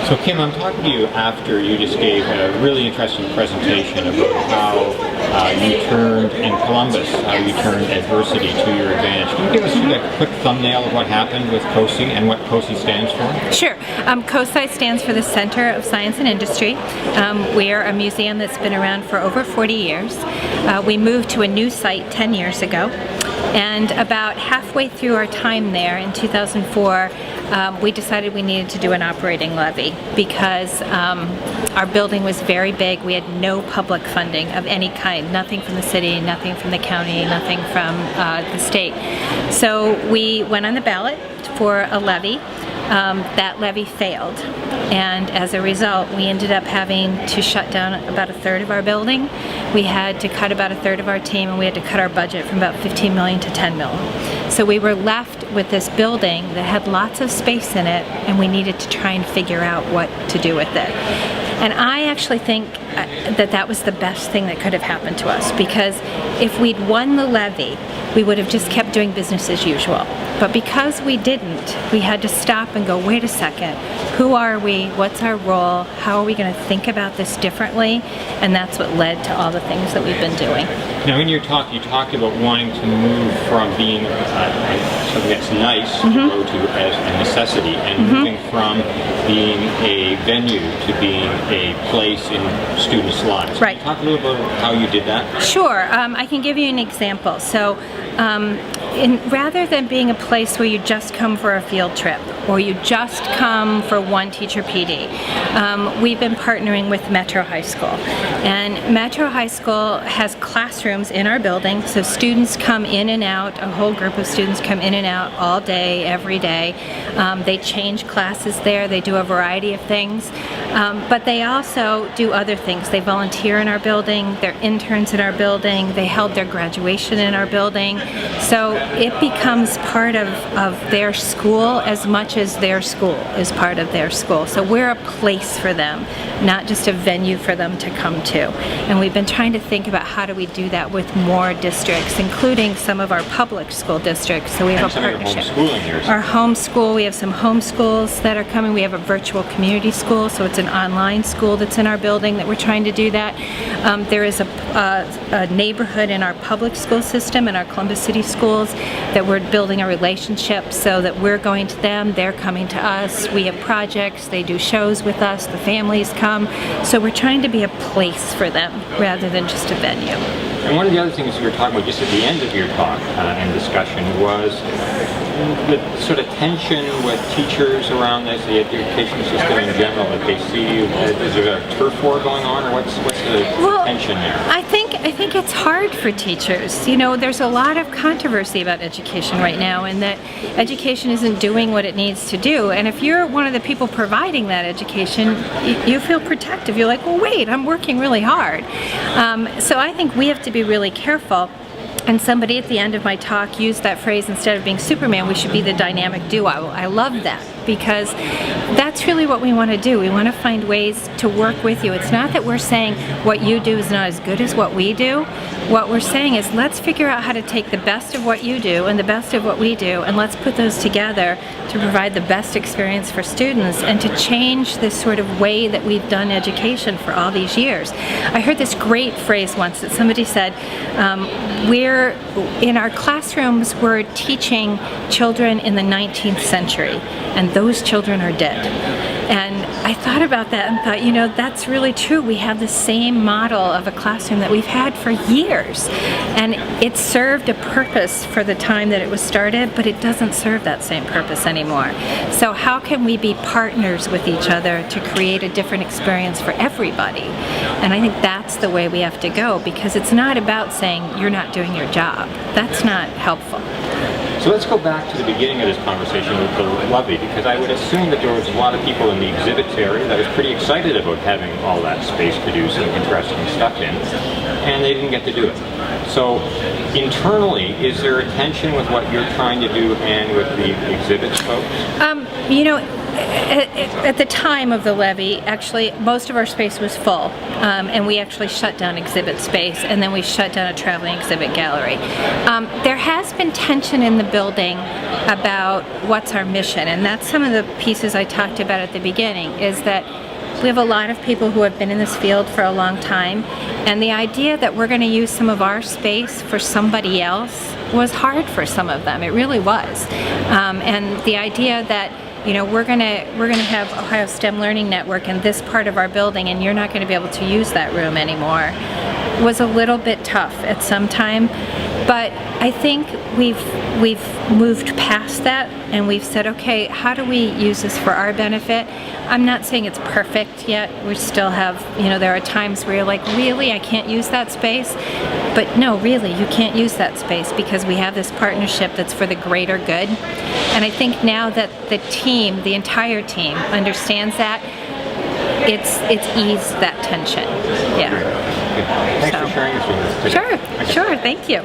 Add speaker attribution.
Speaker 1: So Kim, I'm talking to you after you just gave a really interesting presentation about how you turned in Columbus, how you turned adversity to your advantage. Can you give us a quick thumbnail of what happened with COSI and what COSI stands for?
Speaker 2: Sure. COSI stands for the Center of Science and Industry. We are a museum that's been around for over 40 years. We moved to a new site 10 years ago. And about halfway through our time there in 2004, we decided we needed to do an operating levy because our building was very big. We had no public funding of any kind, nothing from the city, nothing from the county, nothing from the state. So we went on the ballot for a levy. That levy failed, and as a result we ended up having to shut down about a third of our building. We had to cut about a third of our team, and we had to cut our budget from about 15 million to 10 million. So we were left with this building that had lots of space in it, and we needed to try and figure out what to do with it. And I actually think that that was the best thing that could have happened to us, because if we'd won the levy, we would have just kept doing business as usual. But because we didn't, we had to stop and go, wait a second, who are we? What's our role? How are we going to think about this differently? And that's what led to all the things that we've been doing.
Speaker 1: Now in your talk, you talked about wanting to move from being something that's nice to go to as a necessity, and moving from being a venue to being a place in students' lives.
Speaker 2: Right.
Speaker 1: Can you talk a little about how you did that?
Speaker 2: Sure. I can give you an example. So rather than being a place where you just come for a field trip or you just come for one teacher PD, we've been partnering with Metro High School. And Metro High School has classrooms in our building, so students come in and out, a whole group of students come in and out all day, every day. They change classes there, they do a variety of things, but they also do other things. They volunteer in our building, they're interns in our building, they held their graduation in our building. So it becomes part of their school as much as their school is part of their school. So we're a place for them, not just a venue for them to come to. And we've been trying to think about how do we do that with more districts, including some of our public school districts. So we have a partnership. Our homeschool, we have some homeschools that are coming. We have a virtual community school, so it's an online school that's in our building that we're trying to do that. There is a neighborhood in our public school system, in our Columbus City schools, that we're building a relationship so that we're going to them, they're coming to us. We have projects, they do shows with us, the families come. So we're trying to be a place for them rather than just a venue.
Speaker 1: And one of the other things you were talking about just at the end of your talk and discussion was the sort of tension with teachers around this, the education system in general, that they see. Is there a turf war going on, or what's the tension there?
Speaker 2: I think it's hard for teachers. You know, there's a lot of controversy about education right now, and that education isn't doing what it needs to do. And if you're one of the people providing that education, you feel protective. You're like, well, wait, I'm working really hard. So I think we have to be really careful. And somebody at the end of my talk used that phrase, instead of being Superman, we should be the dynamic duo. I love that, because that's really what we want to do. We want to find ways to work with you. It's not that we're saying what you do is not as good as what we do. What we're saying is, let's figure out how to take the best of what you do and the best of what we do, and let's put those together to provide the best experience for students and to change this sort of way that we've done education for all these years. I heard this great phrase once that somebody said, in our classrooms, we're teaching children in the 19th century, and those children are dead. And I thought about that and thought, you know, that's really true. We have the same model of a classroom that we've had for years, and it served a purpose for the time that it was started, but it doesn't serve that same purpose anymore. So how can we be partners with each other to create a different experience for everybody? And I think that's the way we have to go, because it's not about saying you're not doing your job. That's not helpful.
Speaker 1: So let's go back to the beginning of this conversation with the levy, because I would assume that there was a lot of people in the exhibits area that was pretty excited about having all that space to do some interesting stuff in, and they didn't get to do it. So internally, is there a tension with what you're trying to do and with the exhibits folks?
Speaker 2: You know, at the time of the levy, actually, most of our space was full, and we actually shut down exhibit space, and then we shut down a traveling exhibit gallery. There has been tension in the building about what's our mission, and that's some of the pieces I talked about at the beginning, is that we have a lot of people who have been in this field for a long time, and the idea that we're going to use some of our space for somebody else was hard for some of them. It really was. And the idea that, you know, we're gonna have Ohio STEM Learning Network in this part of our building, and you're not going to be able to use that room anymore, was a little bit tough at some time. But I think we've moved past that, and we've said, okay, how do we use this for our benefit? I'm not saying it's perfect yet. We still have, you know, there are times where you're like, really, I can't use that space? But no, really, you can't use that space because we have this partnership that's for the greater good. And I think now that the team, the entire team, understands that, it's eased that tension. Yeah.
Speaker 1: Thanks for sharing this with us today.
Speaker 2: Sure, thank you.